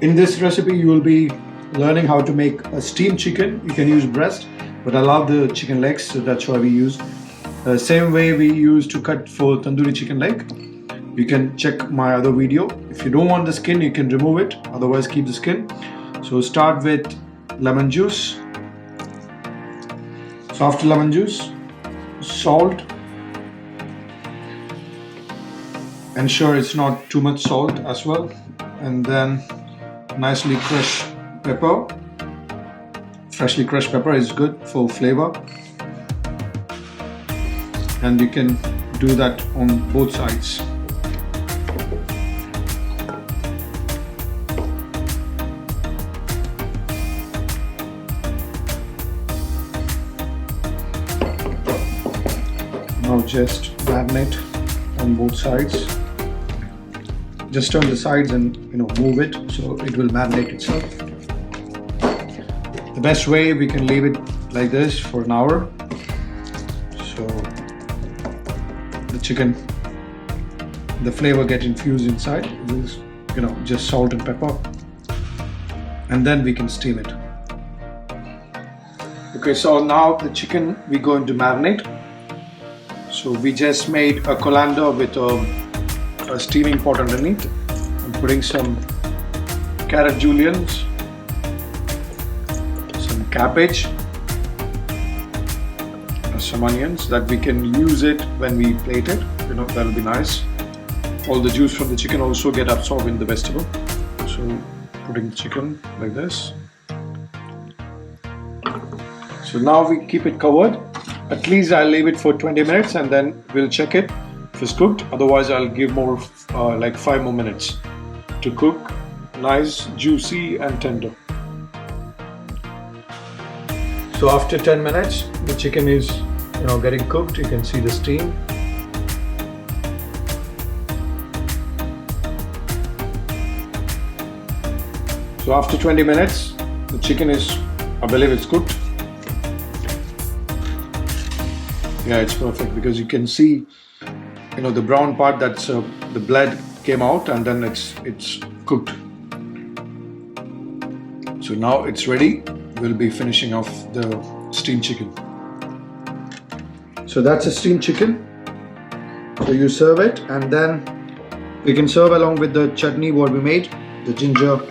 In this recipe you will be learning how to make a steamed chicken. You can use breast, but I love the chicken legs, so that's why we use same way we used to cut for tandoori chicken leg. You can check my other video. If you don't want the skin, you can remove it, otherwise keep the skin. So start with lemon juice. So after lemon juice, salt. Ensure it's not too much salt as well. And then nicely crushed pepper. Freshly crushed pepper is good for flavor. And you can do that on both sides. Now just marinate on both sides. Just turn the sides and move it so it will marinate itself. The best way, we can leave it like this for an hour. So the chicken, the flavor get infused inside. This, just salt and pepper, and then we can steam it. Okay, so now the chicken we're going to marinate. So we just made a colander with a steaming pot underneath. I'm putting some carrot juliennes, some cabbage, some onions that we can use it when we plate it. That'll be nice. All the juice from the chicken also get absorbed in the vegetable. So putting the chicken like this. So now we keep it covered. At least I'll leave it for 20 minutes and then we'll check it if it's cooked. Otherwise I'll give more like 5 more minutes to cook. Nice, juicy and tender. So after 10 minutes the chicken is getting cooked. You can see the steam. So after 20 minutes the chicken is, I believe it's cooked. Yeah, it's perfect because you can see, the brown part, that's the blood came out, and then it's cooked. So now it's ready. We'll be finishing off the steamed chicken. So that's a steamed chicken. So you serve it, and then we can serve along with the chutney what we made, the ginger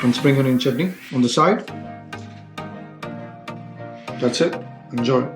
and spring onion chutney on the side. That's it. Enjoy.